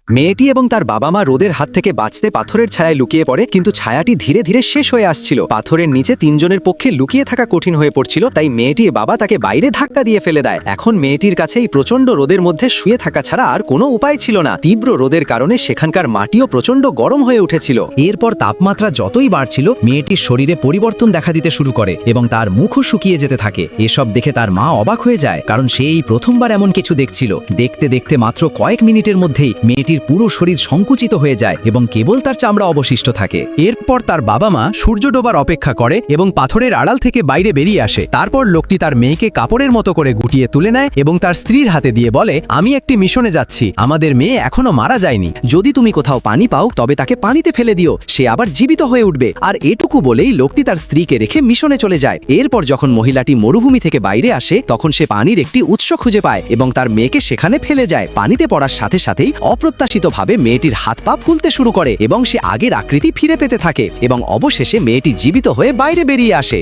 মেয়েটি এবং তার বাবা মা রোদের হাত থেকে বাঁচতে পাথরের ছায়ায় লুকিয়ে পড়ে, কিন্তু ছায়াটি ধীরে ধীরে শেষ হয়ে আসছিল। পাথরের নিচে তিনজনের পক্ষে লুকিয়ে থাকা কঠিন হয়ে পড়ছিল, তাই মেয়েটির বাবা তাকে বাইরে ধাক্কা দিয়ে ফেলে দেয়। এখন মেয়েটির কাছে এই প্রচণ্ড রোদের মধ্যে শুয়ে থাকা ছাড়া আর কোনো উপায় ছিল না। তীব্র রোদের কারণে সেখানকার মাটিও প্রচণ্ড গরম হয়ে উঠেছিল। এরপর তাপমাত্রা যতই বাড়ছিল, মেয়েটির শরীরে পরিবর্তন দেখা দিতে শুরু করে এবং তার মুখও শুকিয়ে যেতে থাকে। এসব দেখে তার মা অবাক হয়ে যায়, কারণ সে এই প্রথমবার এমন কিছু দেখছিল। দেখতে দেখতে মাত্র কয়েক মিনিটের মধ্যেই মেয়েটির পুরো শরীর সংকুচিত হয়ে যায় এবং কেবল তার চামড়া অবশিষ্ট থাকে। এরপর তার বাবা মা সূর্য ডোবার অপেক্ষা করে এবং পাথরের আড়াল থেকে বাইরে বেরিয়ে আসে। তারপর লোকটি তার মেয়েকে কাপড়ের মতো করে গুটিয়ে তুলে নেয় এবং তার স্ত্রীর হাতে দিয়ে বলে, আমি একটি মিশনে যাচ্ছি, আমাদের মেয়ে এখনো মারা যায়নি। যদি তুমি কোথাও পানি পাও তবে তাকে পানিতে ফেলে দিও, সে আবার জীবিত হয়ে উঠবে। আর এটুকু বলেই লোকটি তার স্ত্রীকে রেখে মিশনে চলে যায়। এরপর যখন মহিলাটি মরুভূমি থেকে বাইরে আসে, তখন সে পানির একটি উৎস খুঁজে পায় এবং তার মেয়েকে সেখানে ফেলে যায়। পানিতে পড়ার সাথে সাথেই অপ্রত্যাশিতভাবে মেয়েটির হাত পা ফুলতে শুরু করে এবং সে আগের আকৃতি ফিরে পেতে থাকে এবং অবশেষে মেয়েটি জীবিত হয়ে বাইরে বেরিয়ে আসে।